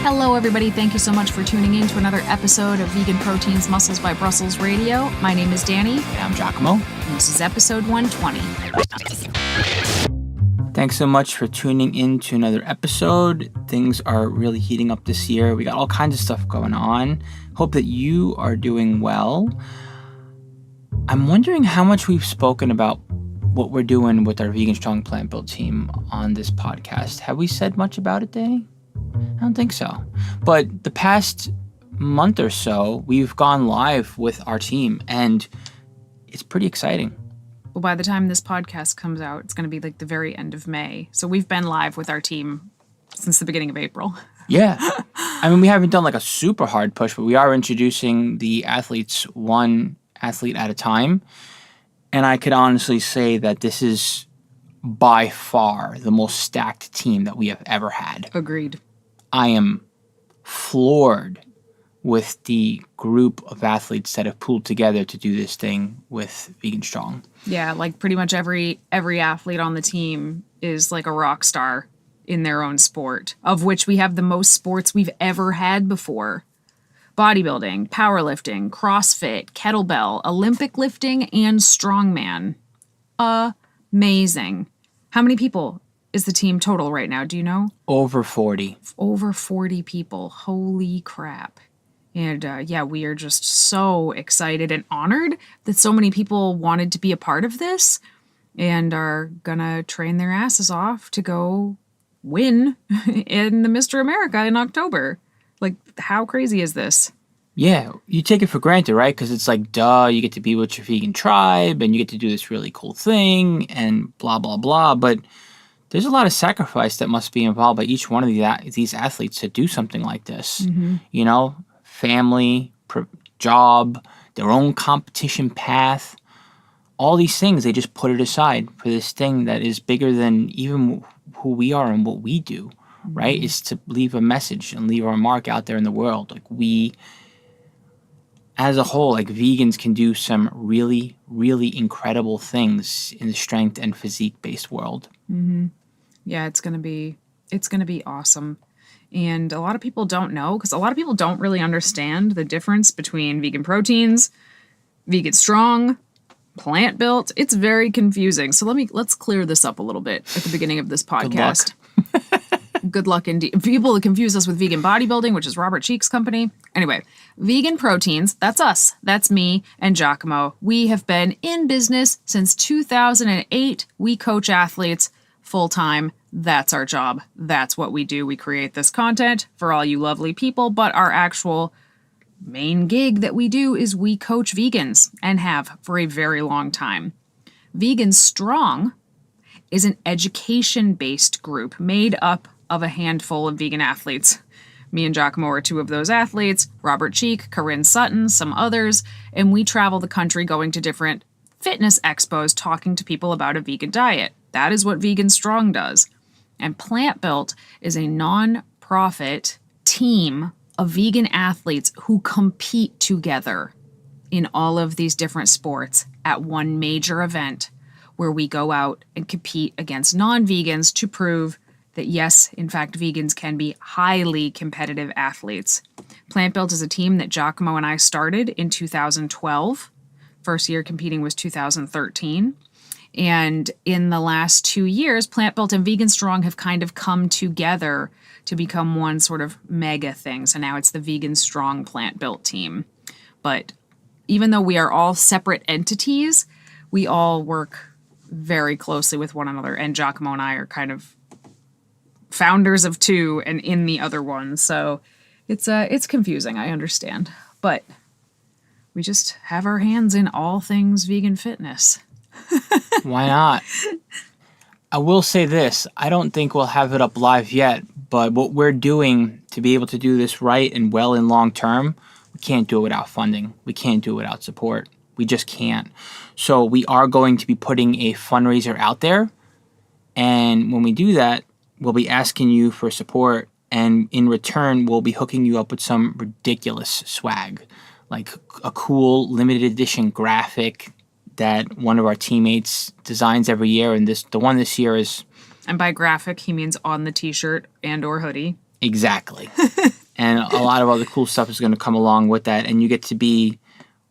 Hello, everybody. Thank you so much for tuning in to another episode of Vegan Proteins Muscles by Brussels Radio. My name is Danny. And I'm 𝐬𝐿𝐫. And this is episode 120. Thanks so much for tuning in to another episode. Things are really heating up this year. We got all kinds of stuff going on. Hope that you are doing well. I'm wondering how much we've spoken about what we're doing with our Vegan Strong Plant Build team on this podcast. Have we said much about it, Danny? I don't think so. But the past month or so, we've gone live with our team, and it's pretty exciting. Well, by the time this podcast comes out, it's going to be like the very end of May. So we've been live with our team since the beginning of April. Yeah. I mean, we haven't done like a super hard push, but we are introducing the athletes one athlete at a time. And I could honestly say that this is by far the most stacked team that we have ever had. Agreed. I am floored with the group of athletes that have pooled together to do this thing with Vegan Strong. Yeah, like pretty much every athlete on the team is like a rock star in their own sport, of which we have the most sports we've ever had before. Bodybuilding, powerlifting, CrossFit, kettlebell, Olympic lifting, and strongman. Amazing. How many people is the team total right now? Do you know? Over 40. Over 40 people. Holy crap. And we are just so excited and honored that so many people wanted to be a part of this and are gonna train their asses off to go win in the Mr. America in October. Like, how crazy is this? Yeah, you take it for granted, right? Because it's like, duh, you get to be with your vegan tribe and you get to do this really cool thing and blah, blah, blah. But there's a lot of sacrifice that must be involved by each one of these athletes to do something like this. Mm-hmm. You know, family, job, their own competition path, all these things, they just put it aside for this thing that is bigger than even who we are and what we do, right? Mm-hmm. Is to leave a message and leave our mark out there in the world. Like, we, as a whole, like, vegans can do some really, really incredible things in the strength and physique-based world. Mm-hmm. Yeah, it's gonna be awesome. And a lot of people don't know, because a lot of people don't really understand the difference between vegan proteins, vegan strong, plant built. It's very confusing. So let's clear this up a little bit at the beginning of this podcast. Good luck. Good luck indeed. People confuse us with vegan bodybuilding, which is Robert Cheek's company. Anyway, vegan proteins, that's us. That's me and 𝐬𝐿𝐫. We have been in business since 2008. We coach athletes full-time. That's our job. That's what we do. We create this content for all you lovely people, but our actual main gig that we do is we coach vegans and have for a very long time. Vegan Strong is an education-based group made up of a handful of vegan athletes. Me and 𝐬𝐿𝐫 are two of those athletes, Robert Cheek, Corinne Sutton, some others, and we travel the country going to different fitness expos talking to people about a vegan diet. That is what Vegan Strong does. And Plant Built is a non-profit team of vegan athletes who compete together in all of these different sports at one major event where we go out and compete against non-vegans to prove that, yes, in fact, vegans can be highly competitive athletes. Plant Built is a team that 𝐬𝐿𝐫 and I started in 2012. First year competing was 2013. And in the last 2 years, Plant Built and Vegan Strong have kind of come together to become one sort of mega thing. So now it's the Vegan Strong Plant Built team. But even though we are all separate entities, we all work very closely with one another. And 𝐬𝐿𝐫 and I are kind of founders of two and in the other one. So it's confusing, I understand. But we just have our hands in all things vegan fitness. Why not? I will say this. I don't think we'll have it up live yet, but what we're doing to be able to do this right and well in long term, we can't do it without funding. We can't do it without support. We just can't. So we are going to be putting a fundraiser out there. And when we do that, we'll be asking you for support. And in return, we'll be hooking you up with some ridiculous swag, like a cool limited edition graphic that one of our teammates designs every year. And the one this year is... And by graphic, he means on the t-shirt and or hoodie. Exactly. And a lot of other cool stuff is going to come along with that. And you get to be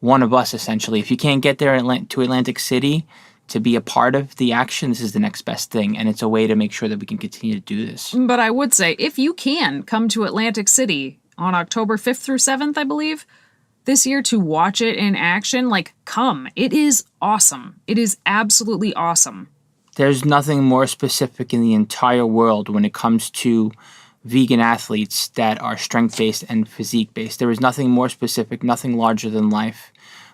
one of us, essentially. If you can't get there to Atlantic City to be a part of the action, this is the next best thing. And it's a way to make sure that we can continue to do this. But I would say, if you can come to Atlantic City on October 5th through 7th, I believe, this year to watch it in action, like, come. It is awesome. It is absolutely awesome. There's nothing more specific in the entire world when it comes to vegan athletes that are strength-based and physique-based. There is nothing more specific, nothing larger than life,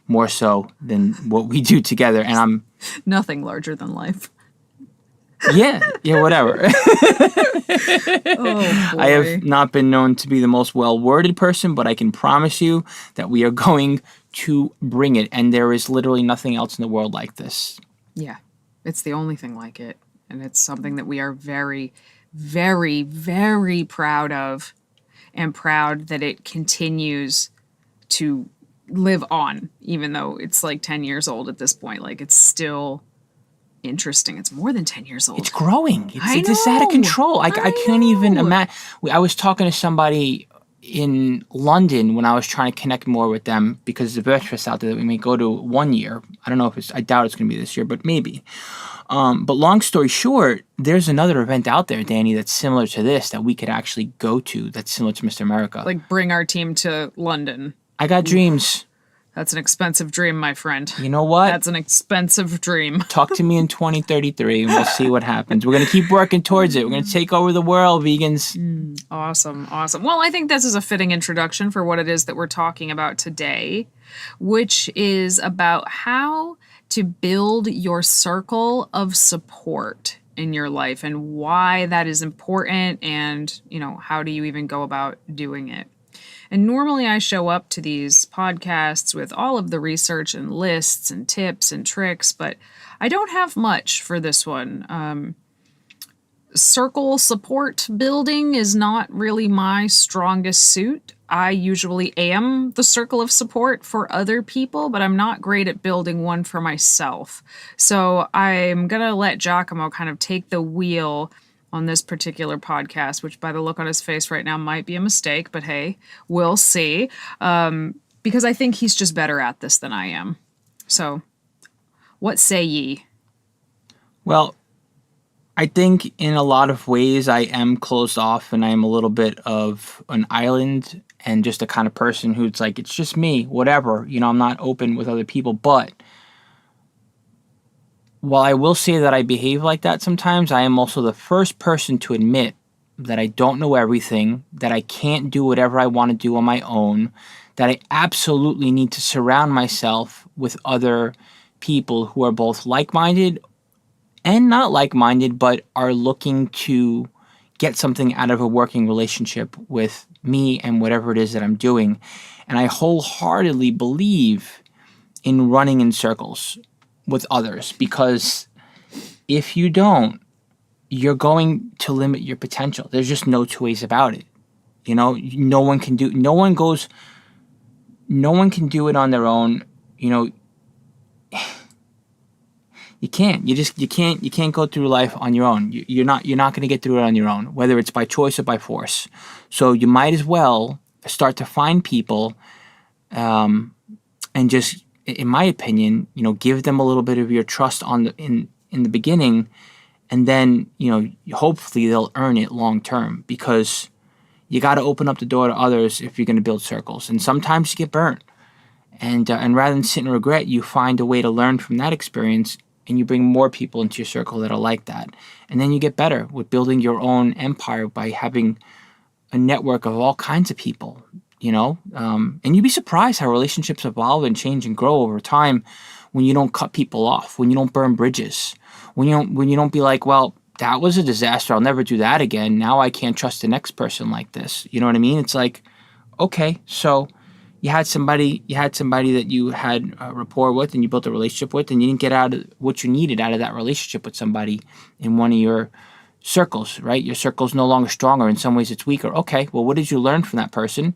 more so than what we do together. And I'm... Nothing larger than life. Yeah, whatever. Oh, boy. I have not been known to be the most well-worded person, but I can promise you that we are going to bring it. And there is literally nothing else in the world like this. Yeah, it's the only thing like it. And it's something that we are very, very, very proud of, and proud that it continues to live on, even though it's like 10 years old at this point. Like, it's still interesting. It's more than 10 years old. It's growing. It's know. just out of control. I can't even know. imagine. I was talking to somebody in London when I was trying to connect more with them because the Birth Fest out there that we may go to one year. I don't know if I doubt it's going to be this year, but maybe. But long story short, there's another event out there, Danny, that's similar to this that we could actually go to that's similar to Mr. America. Like, bring our team to London. I got dreams. That's an expensive dream, my friend. You know what? That's an expensive dream. Talk to me in 2033 and we'll see what happens. We're going to keep working towards it. We're going to take over the world, vegans. Awesome, awesome. Well, I think this is a fitting introduction for what it is that we're talking about today, which is about how to build your circle of support in your life and why that is important and, how do you even go about doing it. And normally I show up to these podcasts with all of the research and lists and tips and tricks, but I don't have much for this one. Circle support building is not really my strongest suit. I usually am the circle of support for other people, but I'm not great at building one for myself. So I'm going to let 𝐬𝐿𝐾𝐿 kind of take the wheel on this particular podcast, which by the look on his face right now might be a mistake, but hey, we'll see. Because I think he's just better at this than I am. So, what say ye? Well, I think in a lot of ways I am closed off and I am a little bit of an island and just a kind of person who's like, it's just me, whatever. I'm not open with other people, but while I will say that I behave like that sometimes, I am also the first person to admit that I don't know everything, that I can't do whatever I want to do on my own, that I absolutely need to surround myself with other people who are both like-minded and not like-minded, but are looking to get something out of a working relationship with me and whatever it is that I'm doing. And I wholeheartedly believe in running in circles with others, because if you don't, you're going to limit your potential. There's just no two ways about it. No one can do it on their own. You can't. You can't go through life on your own. You're not going to get through it on your own, whether it's by choice or by force. So you might as well start to find people, and just, in my opinion, give them a little bit of your trust in the beginning, and then, hopefully they'll earn it long term, because you got to open up the door to others if you're going to build circles. And sometimes you get burnt, and rather than sit in regret, you find a way to learn from that experience, and you bring more people into your circle that are like that. And then you get better with building your own empire by having a network of all kinds of people. And you'd be surprised how relationships evolve and change and grow over time when you don't cut people off, when you don't burn bridges, when you don't be like, well, that was a disaster, I'll never do that again. Now I can't trust the next person like this. You know what I mean? It's like, okay, so you had somebody that you had a rapport with and you built a relationship with, and you didn't get out of what you needed out of that relationship with somebody in one of your circles, right? Your circle's no longer stronger. In some ways it's weaker. Okay, well, what did you learn from that person?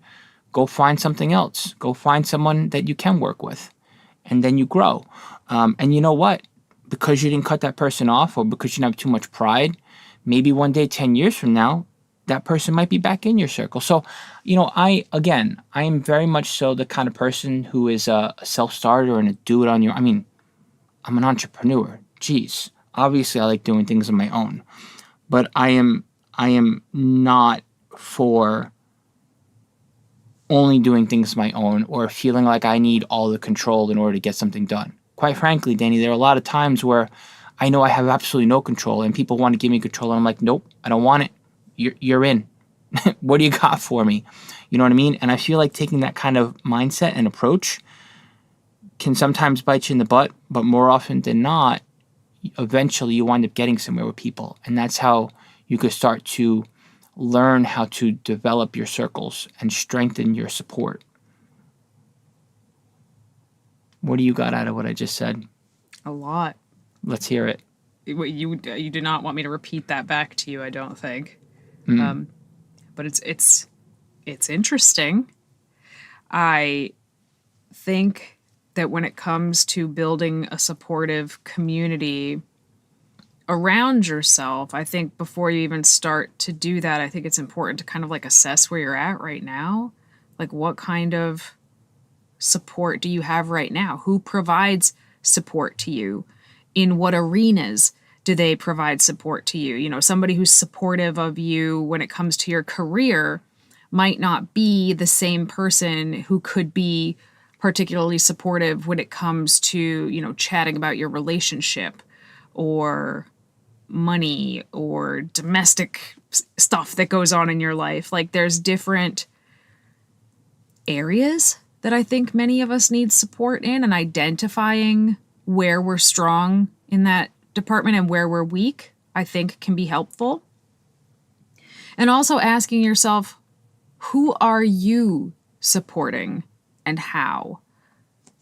Go find something else. Go find someone that you can work with, and then you grow. And you know what? Because you didn't cut that person off, or because you didn't have too much pride, maybe one day, 10 years from now, that person might be back in your circle. So, I am very much so the kind of person who is a self-starter and a do-it-on-your... I'm an entrepreneur. Jeez. Obviously, I like doing things on my own. But I am not for only doing things on my own or feeling like I need all the control in order to get something done. Quite frankly, Danny, there are a lot of times where I know I have absolutely no control and people want to give me control and I'm like, nope, I don't want it. You're in. What do you got for me? You know what I mean? And I feel like taking that kind of mindset and approach can sometimes bite you in the butt, but more often than not, eventually you wind up getting somewhere with people. And that's how you could start to learn how to develop your circles and strengthen your support. What do you got out of what I just said? A lot. Let's hear it. You did not want me to repeat that back to you, I don't think. But it's interesting. I think that when it comes to building a supportive community around yourself, I think before you even start to do that, I think it's important to kind of like assess where you're at right now. Like, what kind of support do you have right now? Who provides support to you? In what arenas do they provide support to you? Somebody who's supportive of you when it comes to your career might not be the same person who could be particularly supportive when it comes to, chatting about your relationship or money or domestic stuff that goes on in your life. Like, there's different areas that I think many of us need support in, and identifying where we're strong in that department and where we're weak, I think can be helpful. And also asking yourself, who are you supporting and how?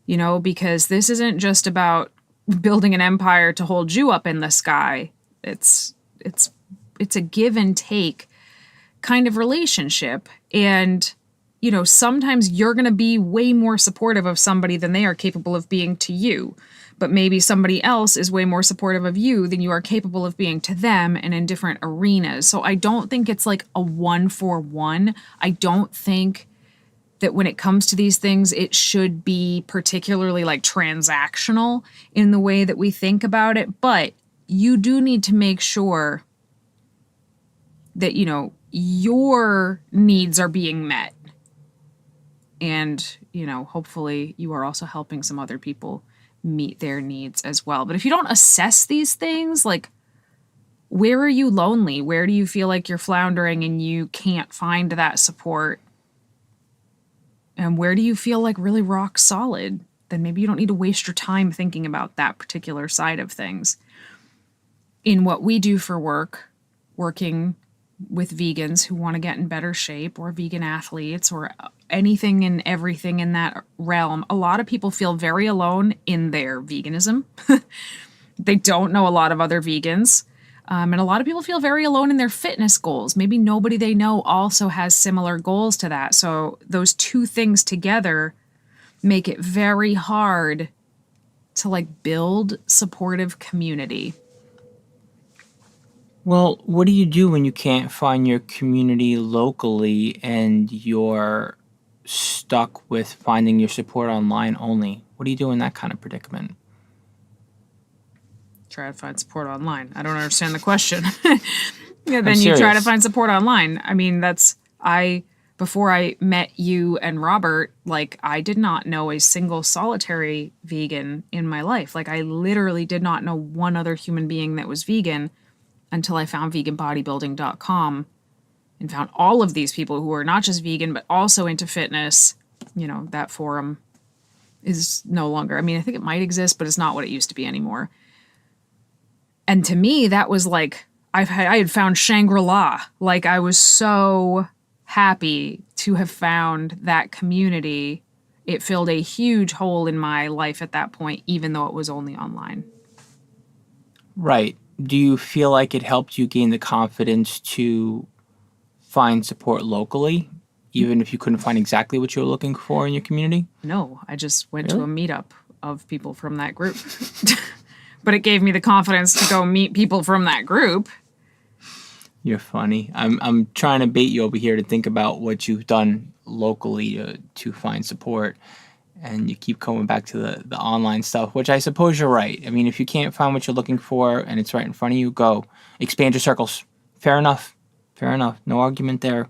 Because this isn't just about building an empire to hold you up in the sky. It's a give and take kind of relationship. And, sometimes you're going to be way more supportive of somebody than they are capable of being to you. But maybe somebody else is way more supportive of you than you are capable of being to them, and in different arenas. So I don't think it's like a 1-for-1. I don't think that when it comes to these things, it should be particularly like transactional in the way that we think about it. But you do need to make sure that, your needs are being met. And, hopefully you are also helping some other people meet their needs as well. But if you don't assess these things, like, where are you lonely? Where do you feel like you're floundering and you can't find that support? And where do you feel like really rock solid? Then maybe you don't need to waste your time thinking about that particular side of things. In what we do for work, working with vegans who want to get in better shape, or vegan athletes, or anything and everything in that realm, a lot of people feel very alone in their veganism. They don't know a lot of other vegans. And a lot of people feel very alone in their fitness goals. Maybe nobody they know also has similar goals to that. So those two things together make it very hard to build supportive community. Well, what do you do when you can't find your community locally and you're stuck with finding your support online only? What do you do in that kind of predicament? Try to find support online. I don't understand the question. Yeah, then you try to find support online. Before I met you and Robert, I did not know a single solitary vegan in my life. I literally did not know one other human being that was vegan until I found VeganProteins.com and found all of these people who are not just vegan, but also into fitness. That forum is no longer, I think it might exist, but it's not what it used to be anymore. And to me, that was I had found Shangri-La. I was so happy to have found that community. It filled a huge hole in my life at that point, even though it was only online. Right. Do you feel like it helped you gain the confidence to find support locally, even if you couldn't find exactly what you were looking for in your community? No, I just went to a meetup of people from that group. But it gave me the confidence to go meet people from that group. You're funny. I'm trying to bait you over here to think about what you've done locally to find support, and you keep coming back to the online stuff, which I suppose you're right. I mean, if you can't find what you're looking for and it's right in front of you, go expand your circles. Fair enough. Fair enough. No argument there,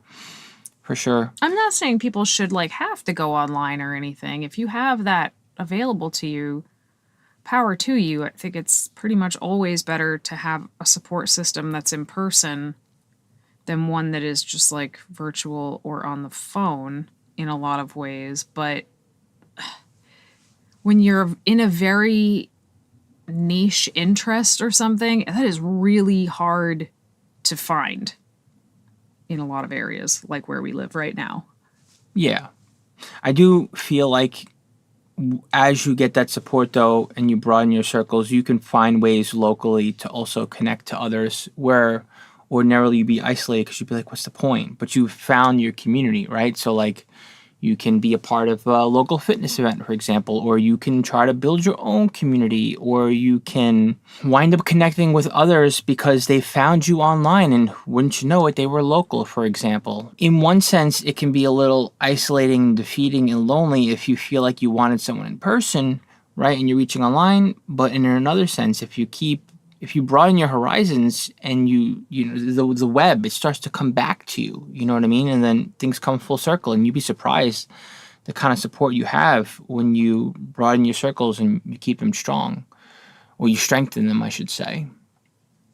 for sure. I'm not saying people should like have to go online or anything. If you have that available to you, power to you. I think it's pretty much always better to have a support system that's in person than one that is just like virtual or on the phone in a lot of ways. But when you're in a very niche interest or something, that is really hard to find in a lot of areas like where we live right now. Yeah. I do feel like as you get that support, though, and you broaden your circles, you can find ways locally to also connect to others where ordinarily you'd be isolated because you'd be like, what's the point? But you found your community, right? So, like, you can be a part of a local fitness event, for example, or you can try to build your own community, or you can wind up connecting with others because they found you online and wouldn't you know it, they were local, for example. In one sense, it can be a little isolating, defeating, and lonely if you feel like you wanted someone in person, right, and you're reaching online. But in another sense, if you broaden your horizons and you know the web, it starts to come back to you, you know what I mean? And then things come full circle, and you'd be surprised the kind of support you have when you broaden your circles and you keep them strong, or you strengthen them, I should say.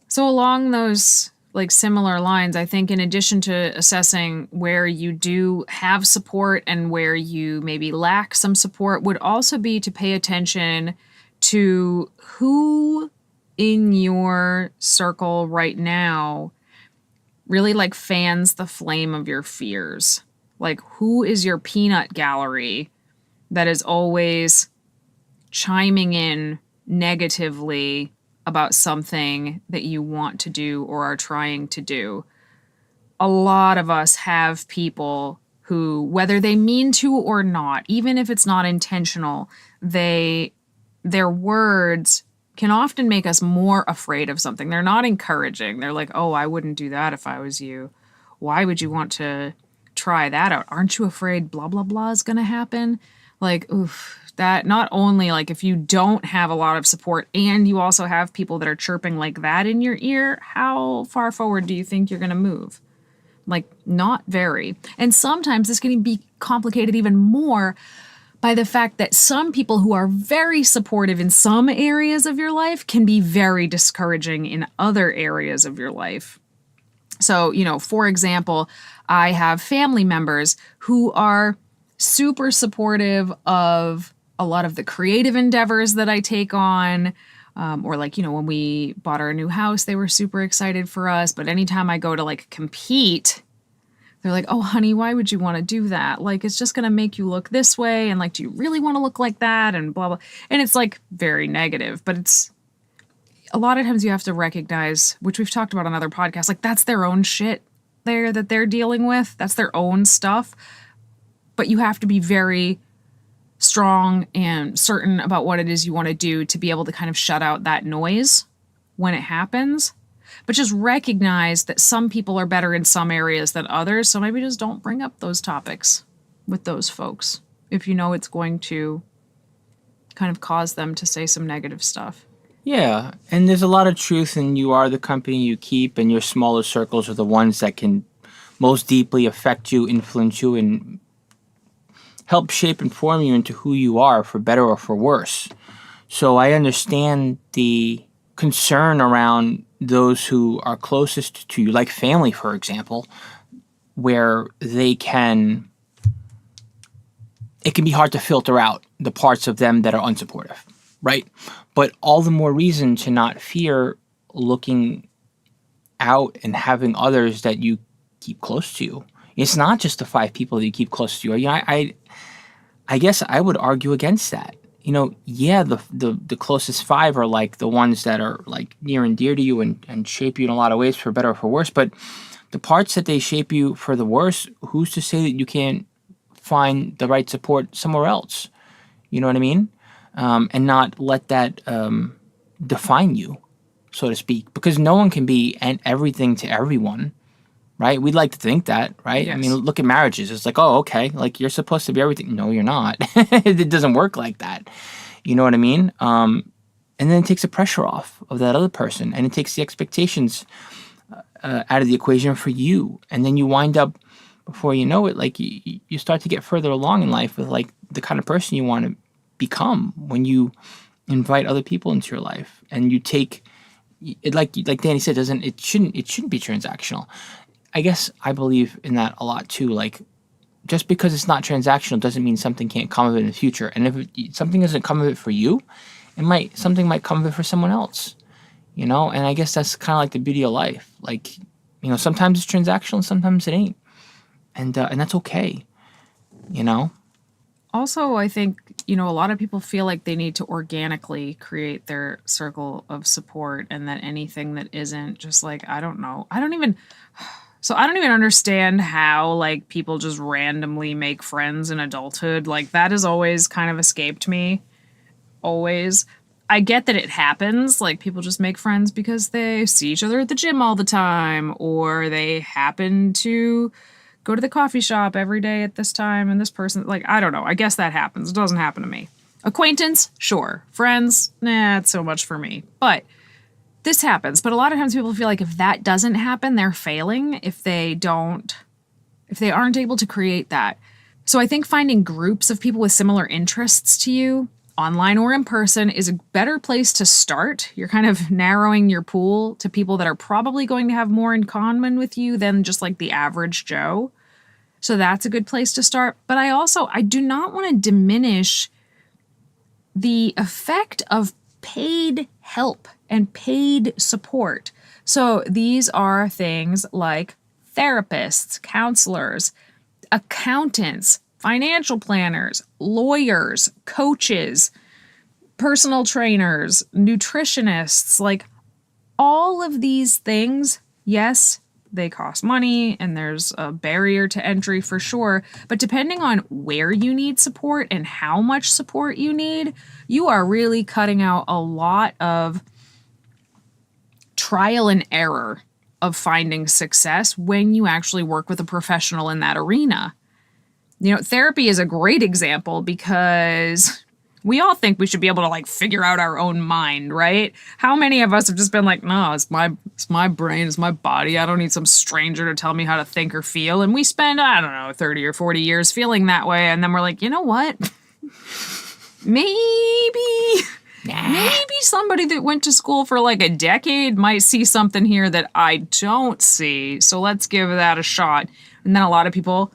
So along those like similar lines, I think in addition to assessing where you do have support and where you maybe lack some support would also be to pay attention to who in your circle right now really like fans the flame of your fears. Like, who is your peanut gallery that is always chiming in negatively about something that you want to do or are trying to do? A lot of us have people who, whether they mean to or not, even if it's not intentional, their words can often make us more afraid of something. They're not encouraging. They're like, oh, I wouldn't do that if I was you. Why would you want to try that out? Aren't you afraid blah, blah, blah is going to happen? Like, oof, that not only like if you don't have a lot of support and you also have people that are chirping like that in your ear, how far forward do you think you're going to move? Like, not very. And sometimes this can be complicated even more by the fact that some people who are very supportive in some areas of your life can be very discouraging in other areas of your life. So, you know, for example, I have family members who are super supportive of a lot of the creative endeavors that I take on. Or like, you know, when we bought our new house, they were super excited for us. But anytime I go to like compete, they're like, oh, honey, why would you want to do that? Like, it's just going to make you look this way. And like, do you really want to look like that? And blah, blah. And it's like very negative, but it's a lot of times you have to recognize, which we've talked about on other podcasts, like that's their own shit there that they're dealing with. That's their own stuff. But you have to be very strong and certain about what it is you want to do to be able to kind of shut out that noise when it happens. But just recognize that some people are better in some areas than others. So maybe just don't bring up those topics with those folks if you know it's going to kind of cause them to say some negative stuff. Yeah, and there's a lot of truth in you are the company you keep, and your smaller circles are the ones that can most deeply affect you, influence you, and help shape and form you into who you are, for better or for worse. So I understand the concern around those who are closest to you, like family, for example, where it can be hard to filter out the parts of them that are unsupportive, right? But all the more reason to not fear looking out and having others that you keep close to you. It's not just the 5 people that you keep close to you. I guess I would argue against that. You know, yeah, the closest 5 are like the ones that are like near and dear to you and shape you in a lot of ways for better or for worse. But the parts that they shape you for the worse, who's to say that you can't find the right support somewhere else? You know what I mean? And not let that define you. so to speak, because no one can be everything to everyone, right? We'd like to think that, right? Yes. I mean, look at marriages. It's like, oh, okay, like you're supposed to be everything. No, you're not. It doesn't work like that. You know what I mean? And then it takes the pressure off of that other person, and it takes the expectations out of the equation for you. And then you wind up, before you know it, like you start to get further along in life with like the kind of person you want to become when you invite other people into your life, and you take it, like Danny said, it shouldn't be transactional. I guess I believe in that a lot too. Like, just because it's not transactional doesn't mean something can't come of it in the future. And if something doesn't come of it for you, something might come of it for someone else, you know? And I guess that's kind of like the beauty of life. Like, you know, sometimes it's transactional and sometimes it ain't. And that's okay, you know? Also, I think, you know, a lot of people feel like they need to organically create their circle of support, and that anything that isn't just like, I don't know. I don't even understand how like people just randomly make friends in adulthood. Like, that has always kind of escaped me. Always. I get that it happens. Like, people just make friends because they see each other at the gym all the time, or they happen to go to the coffee shop every day at this time, and this person, like, I don't know. I guess that happens. It doesn't happen to me. Acquaintance, sure. Friends, nah, it's so much for me. But this happens. But a lot of times people feel like if that doesn't happen, they're failing if they aren't able to create that. So I think finding groups of people with similar interests to you, online or in person, is a better place to start. You're kind of narrowing your pool to people that are probably going to have more in common with you than just like the average Joe. So that's a good place to start. But I do not want to diminish the effect of paid help and paid support. So these are things like therapists, counselors, accountants, financial planners, lawyers, coaches, personal trainers, nutritionists, like all of these things. Yes, they cost money and there's a barrier to entry for sure. But depending on where you need support and how much support you need, you are really cutting out a lot of trial and error of finding success when you actually work with a professional in that arena. You know, therapy is a great example because we all think we should be able to like figure out our own mind, right? How many of us have just been like, no, it's my brain, it's my body. I don't need some stranger to tell me how to think or feel. And we spend, I don't know, 30 or 40 years feeling that way. And then we're like, you know what? Maybe somebody that went to school for like a decade might see something here that I don't see. So let's give that a shot. And then a lot of people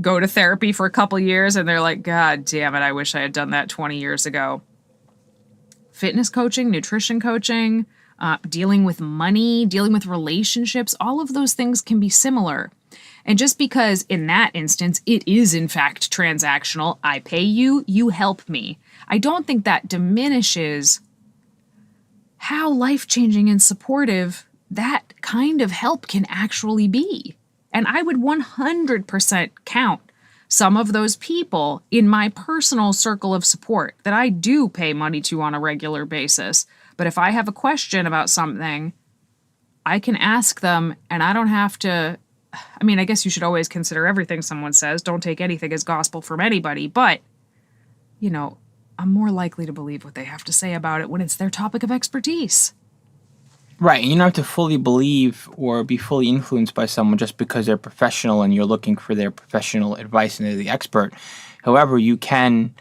go to therapy for a couple years and they're like, God damn it, I wish I had done that 20 years ago. Fitness coaching, nutrition coaching, dealing with money, dealing with relationships, all of those things can be similar. And just because in that instance, it is in fact transactional, I pay you, you help me, I don't think that diminishes how life-changing and supportive that kind of help can actually be. And I would 100% count some of those people in my personal circle of support that I do pay money to on a regular basis. But if I have a question about something, I can ask them and I don't have to. I mean, I guess you should always consider everything someone says. Don't take anything as gospel from anybody. But, you know, I'm more likely to believe what they have to say about it when it's their topic of expertise. Right, and you don't have to fully believe or be fully influenced by someone just because they're professional and you're looking for their professional advice and they're the expert. However, you can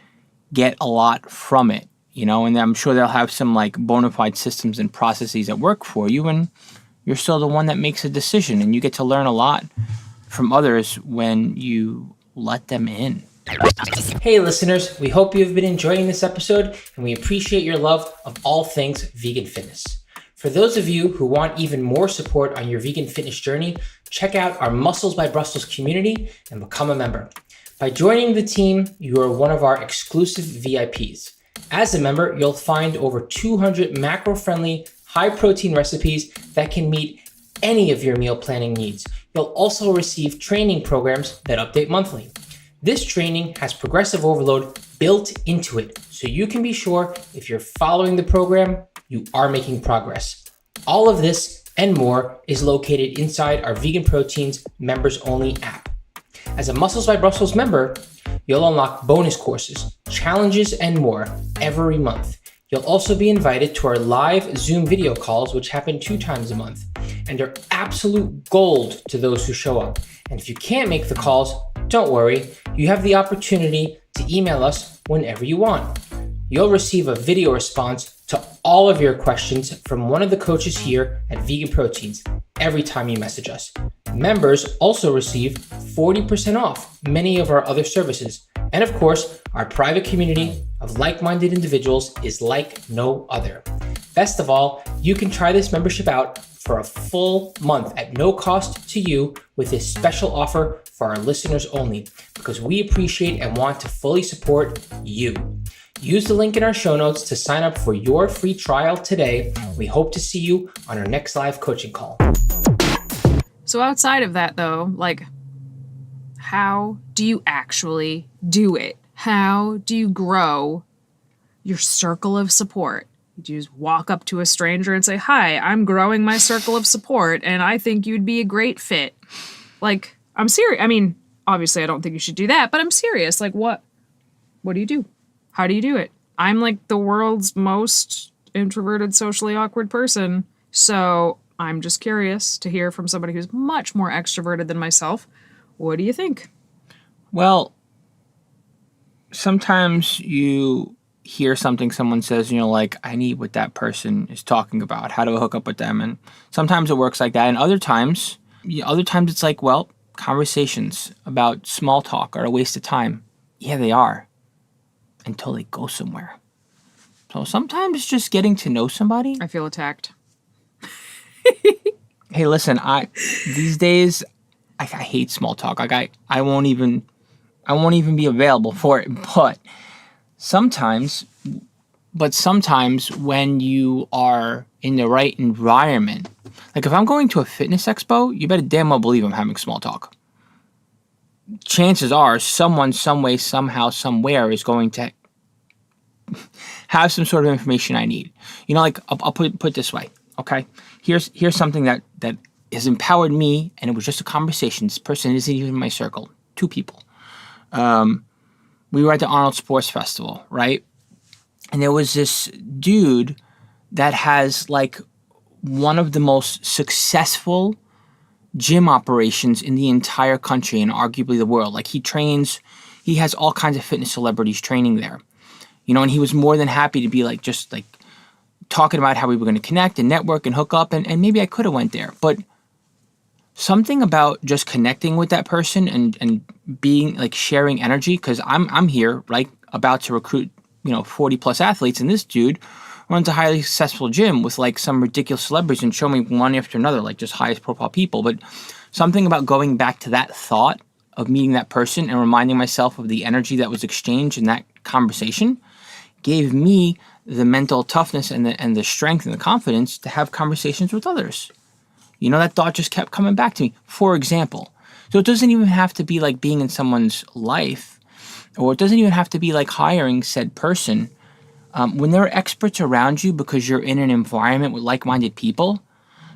get a lot from it, you know, and I'm sure they'll have some like bona fide systems and processes that work for you, and you're still the one that makes a decision, and you get to learn a lot from others when you let them in. Hey listeners, we hope you've been enjoying this episode, and we appreciate your love of all things vegan fitness. For those of you who want even more support on your vegan fitness journey, check out our Muscles by Brussels community and become a member. By joining the team, you are one of our exclusive VIPs. As a member, you'll find over 200 macro-friendly, high-protein recipes that can meet any of your meal planning needs. You'll also receive training programs that update monthly. This training has progressive overload built into it, so you can be sure if you're following the program, you are making progress. All of this and more is located inside our Vegan Proteins members only app. As a Muscles by Brussels member, you'll unlock bonus courses, challenges, and more every month. You'll also be invited to our live Zoom video calls, which happen 2 times a month, and are absolute gold to those who show up. And if you can't make the calls, don't worry, you have the opportunity to email us whenever you want. You'll receive a video response to all of your questions from one of the coaches here at Vegan Proteins every time you message us. Members also receive 40% off many of our other services. And of course, our private community of like-minded individuals is like no other. Best of all, you can try this membership out for a full month at no cost to you with this special offer for our listeners only, because we appreciate and want to fully support you. Use the link in our show notes to sign up for your free trial today. We hope to see you on our next live coaching call. So outside of that, though, like, how do you actually do it? How do you grow your circle of support? Do you just walk up to a stranger and say, "Hi, I'm growing my circle of support, and I think you'd be a great fit"? Like, I'm serious. I mean, obviously, I don't think you should do that, but I'm serious. Like, what do you do? How do you do it? I'm like the world's most introverted, socially awkward person, so I'm just curious to hear from somebody who's much more extroverted than myself. What do you think? Well, sometimes you hear something someone says and you're like, I need what that person is talking about. How do I hook up with them? And sometimes it works like that. And other times it's like, well, conversations about small talk are a waste of time. Yeah, they are. Until they go somewhere. So sometimes just getting to know somebody. I feel attacked. Hey, listen, these days I hate small talk. Like I won't even be available for it. But sometimes when you are in the right environment, like if I'm going to a fitness expo, you better damn well believe I'm having small talk. Chances are someone, some way, somehow, somewhere is going to have some sort of information I need. You know, like I'll put it this way. Okay, here's something that has empowered me, and it was just a conversation. This person isn't even in my circle. 2 people. We were at the Arnold Sports Festival, right? And there was this dude that has like one of the most successful gym operations in the entire country and arguably the world. Like he has all kinds of fitness celebrities training there. You know, and he was more than happy to be like, just like talking about how we were going to connect and network and hook up. And maybe I could have went there, but something about just connecting with that person and being like sharing energy. Cause I'm here, right, about to recruit, 40 plus athletes. And this dude runs a highly successful gym with like some ridiculous celebrities and show me one after another, like just highest profile people. But something about going back to that thought of meeting that person and reminding myself of the energy that was exchanged in that conversation gave me the mental toughness and the strength and the confidence to have conversations with others. That thought just kept coming back to me. For example, so it doesn't even have to be like being in someone's life, or it doesn't even have to be like hiring said person. When there are experts around you because you're in an environment with like-minded people,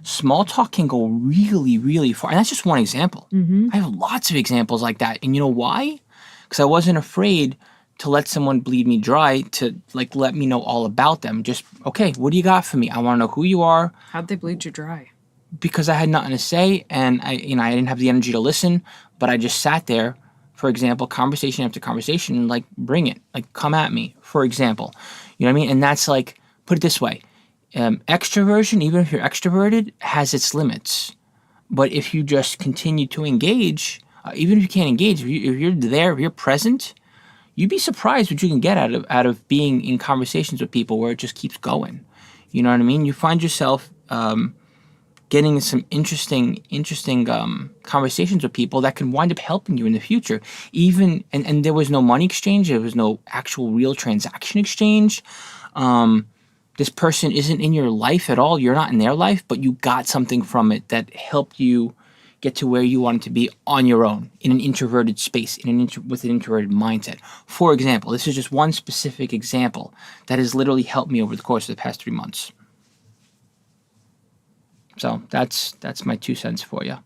small talk can go really, really far. And that's just one example. Mm-hmm. I have lots of examples like that. And you know why? Because I wasn't afraid to let someone bleed me dry, to like let me know all about them. Just, okay, what do you got for me? I want to know who you are. How'd they bleed you dry? Because I had nothing to say, and I didn't have the energy to listen, but I just sat there, for example, conversation after conversation, and like, bring it, like, come at me, for example. You know what I mean? And that's like, put it this way, extroversion, even if you're extroverted, has its limits. But if you just continue to engage, even if you can't engage, if you're there, if you're present, you'd be surprised what you can get out of being in conversations with people where it just keeps going. You know what I mean? You find yourself getting some interesting conversations with people that can wind up helping you in the future. Even and there was no money exchange, there was no actual real transaction exchange. This person isn't in your life at all. You're not in their life, but you got something from it that helped you get to where you wanted to be on your own in an introverted space, with an introverted mindset. For example, this is just one specific example that has literally helped me over the course of the past 3 months. So that's my 2 cents for you,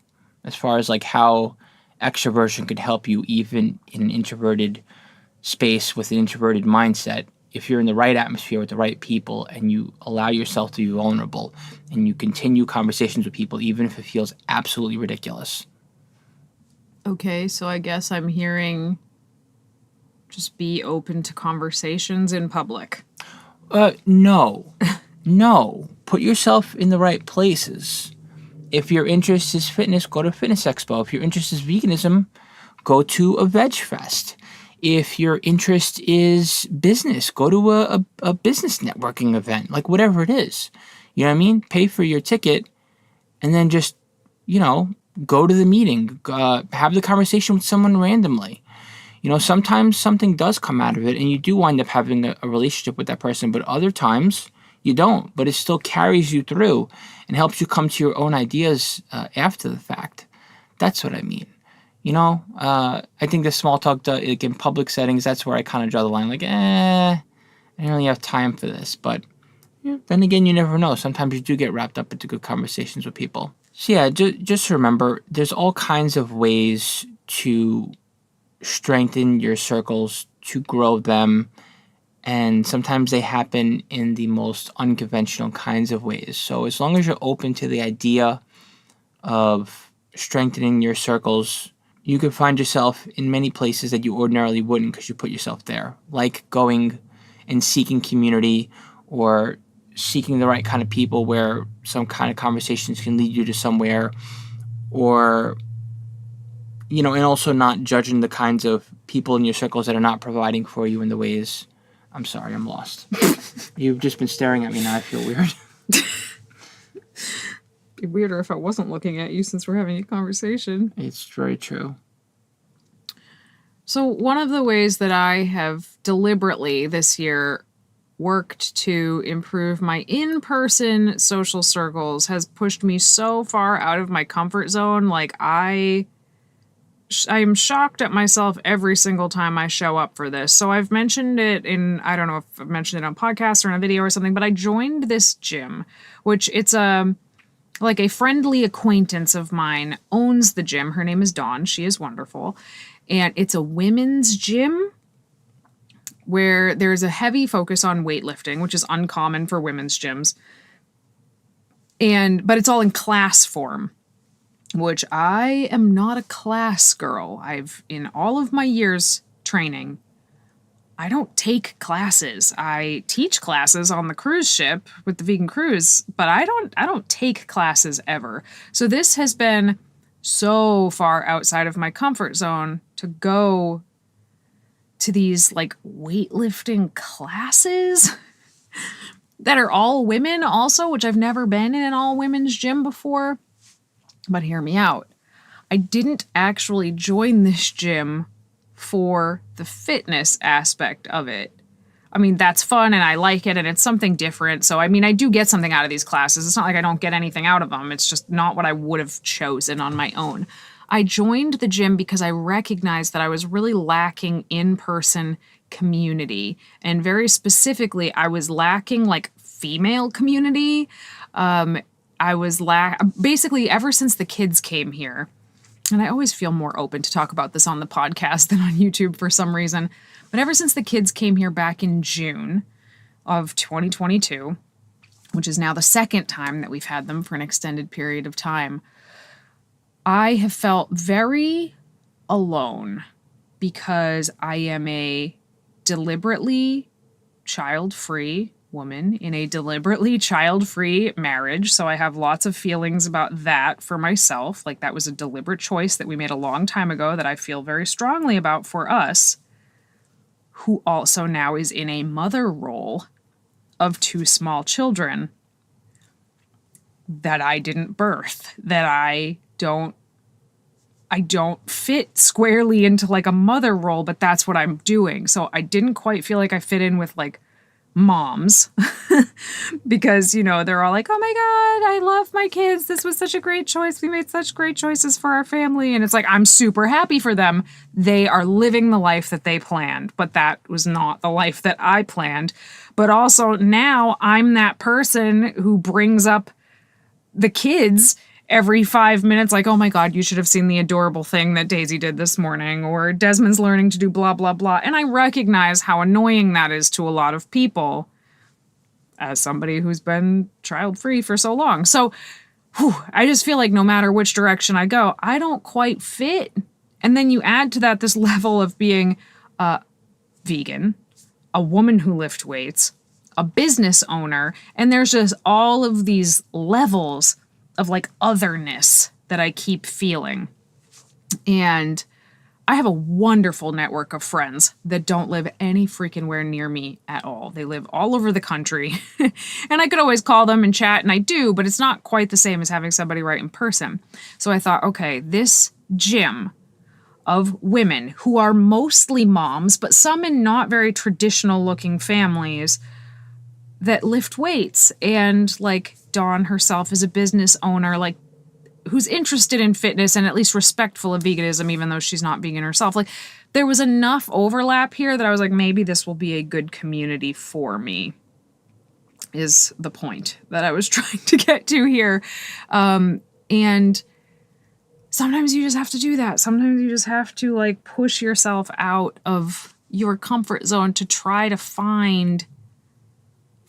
as far as like how extroversion could help you even in an introverted space with an introverted mindset. If you're in the right atmosphere with the right people and you allow yourself to be vulnerable and you continue conversations with people, even if it feels absolutely ridiculous. Okay, so I guess I'm hearing just be open to conversations in public. No. No. Put yourself in the right places. If your interest is fitness, go to Fitness Expo. If your interest is veganism, go to a Veg Fest. If your interest is business, go to a business networking event, like whatever it is. You know what I mean? Pay for your ticket and then just, go to the meeting. Have the conversation with someone randomly. Sometimes something does come out of it and you do wind up having a relationship with that person, but other times you don't. But it still carries you through and helps you come to your own ideas after the fact. That's what I mean. I think the small talk, like in public settings, that's where I kind of draw the line. Like, I don't really have time for this. But then again, you never know. Sometimes you do get wrapped up into good conversations with people. So yeah, just remember, there's all kinds of ways to strengthen your circles, to grow them. And sometimes they happen in the most unconventional kinds of ways. So as long as you're open to the idea of strengthening your circles, you could find yourself in many places that you ordinarily wouldn't because you put yourself there, like going and seeking community or seeking the right kind of people where some kind of conversations can lead you to somewhere, or, and also not judging the kinds of people in your circles that are not providing for you in the ways. I'm sorry, I'm lost. You've just been staring at me now. I feel weird. It'd be weirder if I wasn't looking at you since we're having a conversation. It's very true. So one of the ways that I have deliberately this year worked to improve my in-person social circles has pushed me so far out of my comfort zone. Like I am shocked at myself every single time I show up for this. So I've mentioned it I don't know if I've mentioned it on podcast or in a video or something, but I joined this gym, which it's like a friendly acquaintance of mine owns the gym. Her name is Dawn. She is wonderful. And it's a women's gym where there's a heavy focus on weightlifting, which is uncommon for women's gyms. But it's all in class form, which I am not a class girl. In all of my years training, I don't take classes. I teach classes on the cruise ship with the vegan cruise, but I don't take classes ever. So this has been so far outside of my comfort zone to go to these like weightlifting classes that are all women also, which I've never been in an all women's gym before. But hear me out. I didn't actually join this gym for the fitness aspect of it. I mean, that's fun and I like it and it's something different. So, I mean, I do get something out of these classes. It's not like I don't get anything out of them. It's just not what I would have chosen on my own. I joined the gym because I recognized that I was really lacking in-person community. And very specifically, I was lacking like female community. Basically ever since the kids came here. And I always feel more open to talk about this on the podcast than on YouTube for some reason. But ever since the kids came here back in June of 2022, which is now the second time that we've had them for an extended period of time, I have felt very alone because I am a deliberately child-free woman in a deliberately child-free marriage. So I have lots of feelings about that for myself. Like that was a deliberate choice that we made a long time ago that I feel very strongly about for us, who also now is in a mother role of 2 small children that I didn't birth, that I don't fit squarely into like a mother role, but that's what I'm doing. So I didn't quite feel like I fit in with like moms because, they're all like, oh my God, I love my kids. This was such a great choice. We made such great choices for our family. And it's like, I'm super happy for them. They are living the life that they planned, but that was not the life that I planned. But also now I'm that person who brings up the kids every 5 minutes, like, oh my God, you should have seen the adorable thing that Daisy did this morning, or Desmond's learning to do blah, blah, blah. And I recognize how annoying that is to a lot of people as somebody who's been child-free for so long. So I just feel like no matter which direction I go, I don't quite fit. And then you add to that this level of being a vegan, a woman who lifts weights, a business owner, and there's just all of these levels of like otherness that I keep feeling. And I have a wonderful network of friends that don't live any freaking where near me at all. They live all over the country. And I could always call them and chat, and I do, but it's not quite the same as having somebody right in person. So I thought, okay, this gym of women who are mostly moms, but some in not very traditional looking families that lift weights, and like Dawn herself is a business owner, like who's interested in fitness and at least respectful of veganism, even though she's not vegan herself. Like there was enough overlap here that I was like, maybe this will be a good community for me, is the point that I was trying to get to here. And sometimes you just have to do that. Sometimes you just have to like push yourself out of your comfort zone to try to find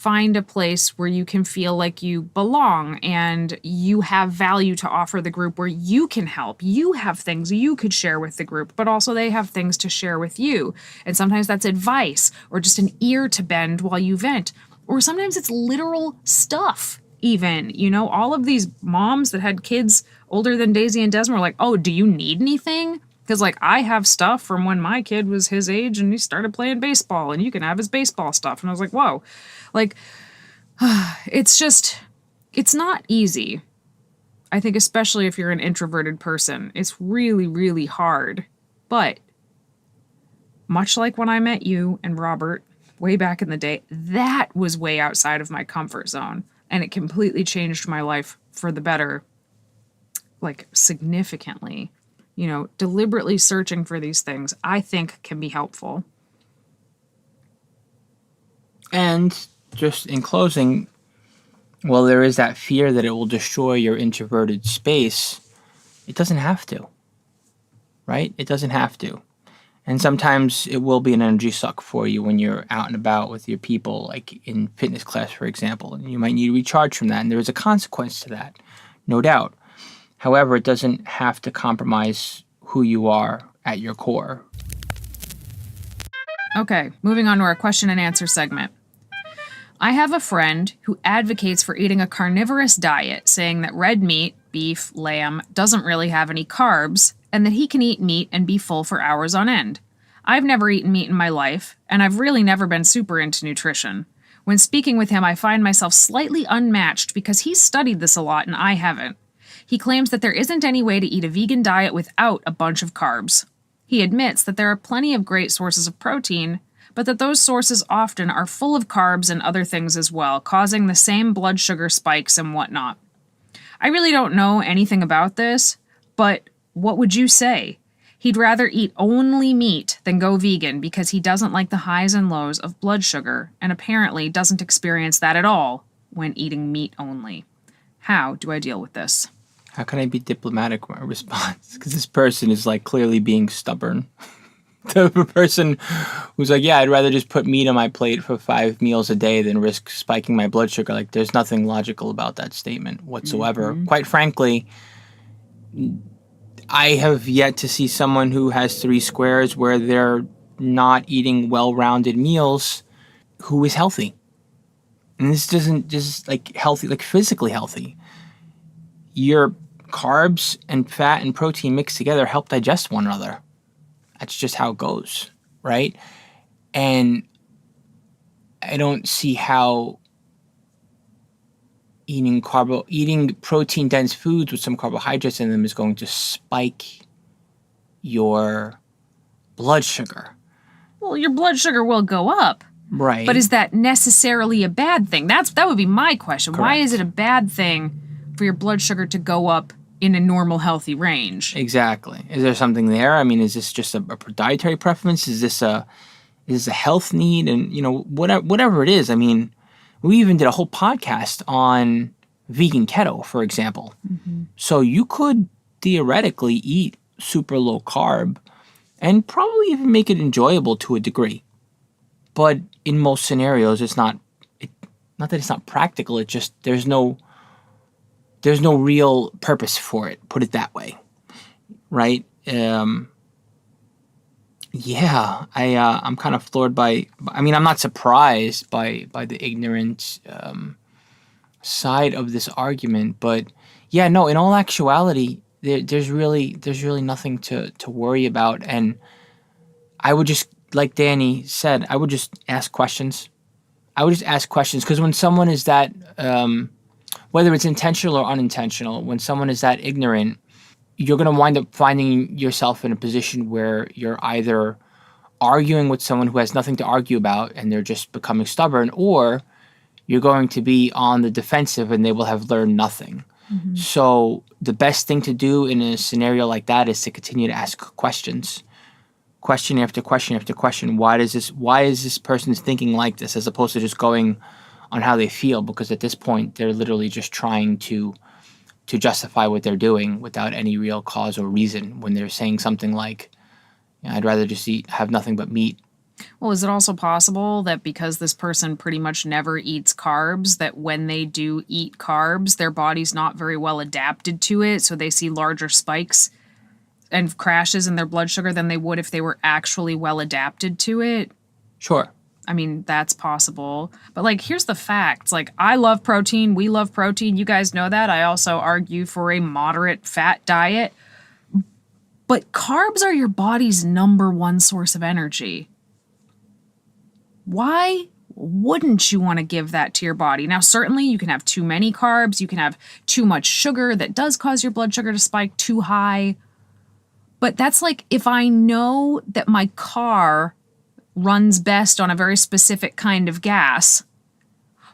a place where you can feel like you belong and you have value to offer the group, where you can help. You have things you could share with the group, but also they have things to share with you. And sometimes that's advice or just an ear to bend while you vent. Or sometimes it's literal stuff even. You know, all of these moms that had kids older than Daisy and Desmond were like, oh, do you need anything? Because, like, I have stuff from when my kid was his age and he started playing baseball, and you can have his baseball stuff. And I was like, whoa. Like, it's not easy. I think especially if you're an introverted person, it's really, really hard. But much like when I met you and Robert way back in the day, that was way outside of my comfort zone. And it completely changed my life for the better, like significantly. You know, deliberately searching for these things, I think, can be helpful. And just in closing, well, there is that fear that it will destroy your introverted space. It doesn't have to, right? It doesn't have to. And sometimes it will be an energy suck for you when you're out and about with your people, like in fitness class, for example. And you might need to recharge from that, and there is a consequence to that, no doubt. However, it doesn't have to compromise who you are at your core. Okay, moving on to our question and answer segment. I have a friend who advocates for eating a carnivorous diet, saying that red meat, beef, lamb, doesn't really have any carbs, and that he can eat meat and be full for hours on end. I've never eaten meat in my life, and I've really never been super into nutrition. When speaking with him, I find myself slightly unmatched because he's studied this a lot and I haven't. He claims that there isn't any way to eat a vegan diet without a bunch of carbs. He admits that there are plenty of great sources of protein, but that those sources often are full of carbs and other things as well, causing the same blood sugar spikes and whatnot. I really don't know anything about this, but what would you say? He'd rather eat only meat than go vegan because he doesn't like the highs and lows of blood sugar, and apparently doesn't experience that at all when eating meat only. How do I deal with this? How can I be diplomatic with my response? Because this person is like clearly being stubborn. The person who's like, yeah, I'd rather just put meat on my plate for 5 meals a day than risk spiking my blood sugar. Like, there's nothing logical about that statement whatsoever. Mm-hmm. Quite frankly, I have yet to see someone who has 3 squares where they're not eating well-rounded meals who is healthy. And this doesn't just like healthy, like physically healthy. Your carbs and fat and protein mixed together help digest one another. That's just how it goes, right? And I don't see how eating protein-dense foods with some carbohydrates in them is going to spike your blood sugar. Well, your blood sugar will go up. Right. But is that necessarily a bad thing? That would be my question. Correct. Why is it a bad thing for your blood sugar to go up in a normal, healthy range? Exactly. Is there something there? I mean, is this just a dietary preference? Is this a health need? And, you know, whatever it is. I mean, we even did a whole podcast on vegan keto, for example. So you could theoretically eat super low carb and probably even make it enjoyable to a degree. But in most scenarios, it's not that it's not practical. It's just there's no real purpose for it. Put it that way, right? I'm kind of floored by. I mean, I'm not surprised by the ignorant side of this argument, but yeah, no. In all actuality, there's really nothing to worry about, and I would just, like Danny said, I would just ask questions. Because when someone is that, whether it's intentional or unintentional, when someone is that ignorant, you're going to wind up finding yourself in a position where you're either arguing with someone who has nothing to argue about and they're just becoming stubborn, or you're going to be on the defensive and they will have learned nothing. So the best thing to do in a scenario like that is to continue to ask questions. Question after question after question. Why is this person thinking like this, as opposed to just going on how they feel? Because at this point, they're literally just trying to justify what they're doing without any real cause or reason. When they're saying something like, "I'd rather just have nothing but meat." Well, is it also possible that because this person pretty much never eats carbs, that when they do eat carbs, their body's not very well adapted to it, so they see larger spikes and crashes in their blood sugar than they would if they were actually well adapted to it? Sure. I mean, that's possible. But, like, here's the facts. Like, I love protein. We love protein. You guys know that. I also argue for a moderate fat diet. But carbs are your body's number one source of energy. Why wouldn't you want to give that to your body? Now, certainly you can have too many carbs. You can have too much sugar that does cause your blood sugar to spike too high. But that's like if I know that my car runs best on a very specific kind of gas,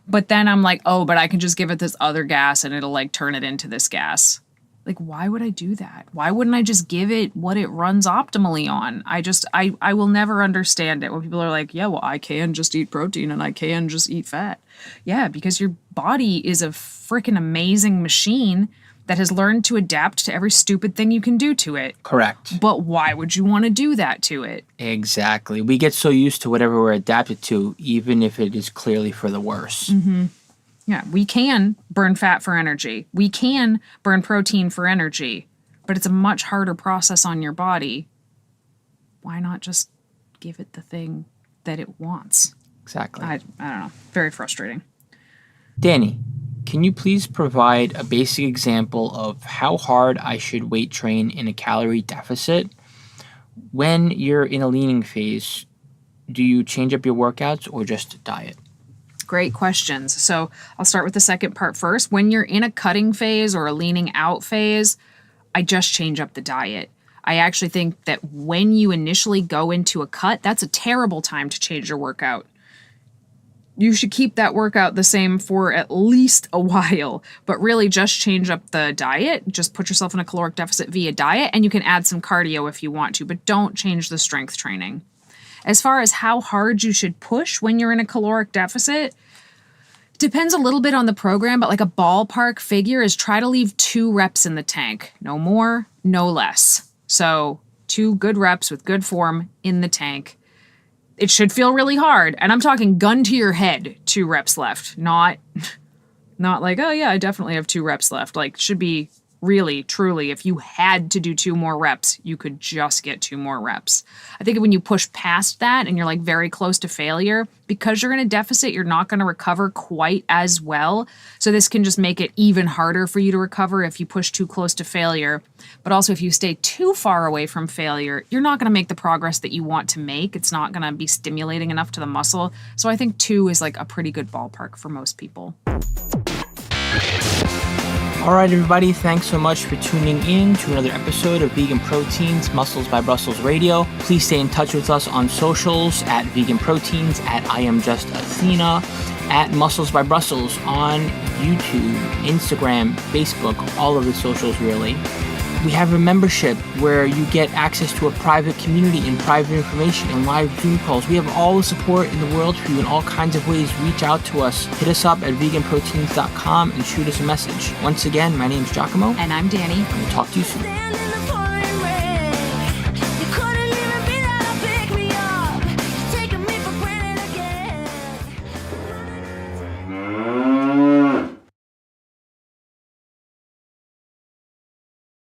but then I'm like, oh, but I can just give it this other gas and it'll like turn it into this gas. Like, why would I do that? Why wouldn't I just give it what it runs optimally on? I will never understand it when people are like, yeah, well, I can just eat protein and I can just eat fat. Yeah, because your body is a freaking amazing machine that has learned to adapt to every stupid thing you can do to it. Correct. But why would you want to do that to it? Exactly. We get so used to whatever we're adapted to, even if it is clearly for the worse. Yeah, we can burn fat for energy. We can burn protein for energy, but it's a much harder process on your body. Why not just give it the thing that it wants? Exactly. I don't know. Very frustrating. Danny, can you please provide a basic example of how hard I should weight train in a calorie deficit? When you're in a leaning phase, do you change up your workouts or just diet? Great questions. So I'll start with the second part first. When you're in a cutting phase or a leaning out phase, I just change up the diet. I actually think that when you initially go into a cut, that's a terrible time to change your workout. You should keep that workout the same for at least a while, but really just change up the diet. Just put yourself in a caloric deficit via diet, and you can add some cardio if you want to, but don't change the strength training. As far as how hard you should push when you're in a caloric deficit, depends a little bit on the program, but like a ballpark figure is try to leave 2 reps in the tank. No more, no less. So 2 good reps with good form in the tank. It should feel really hard. And I'm talking gun to your head, 2 reps left. Not like, oh yeah, I definitely have 2 reps left. Like, should be really, truly, if you had to do 2 more reps, you could just get 2 more reps. I think when you push past that and you're like very close to failure, because you're in a deficit, you're not going to recover quite as well. So this can just make it even harder for you to recover if you push too close to failure. But also if you stay too far away from failure, you're not going to make the progress that you want to make. It's not going to be stimulating enough to the muscle. So I think 2 is like a pretty good ballpark for most people. All right, everybody, thanks so much for tuning in to another episode of Vegan Proteins, Muscles by Brussels Radio. Please stay in touch with us on socials at Vegan Proteins, at I Am Just Athena, at Muscles by Brussels on YouTube, Instagram, Facebook, all of the socials really. We have a membership where you get access to a private community and private information and live Zoom calls. We have all the support in the world for you in all kinds of ways. Reach out to us. Hit us up at veganproteins.com and shoot us a message. Once again, my name is 𝐬𝐮𝐬𝐫𝐞. And I'm Danny. And we'll talk to you soon.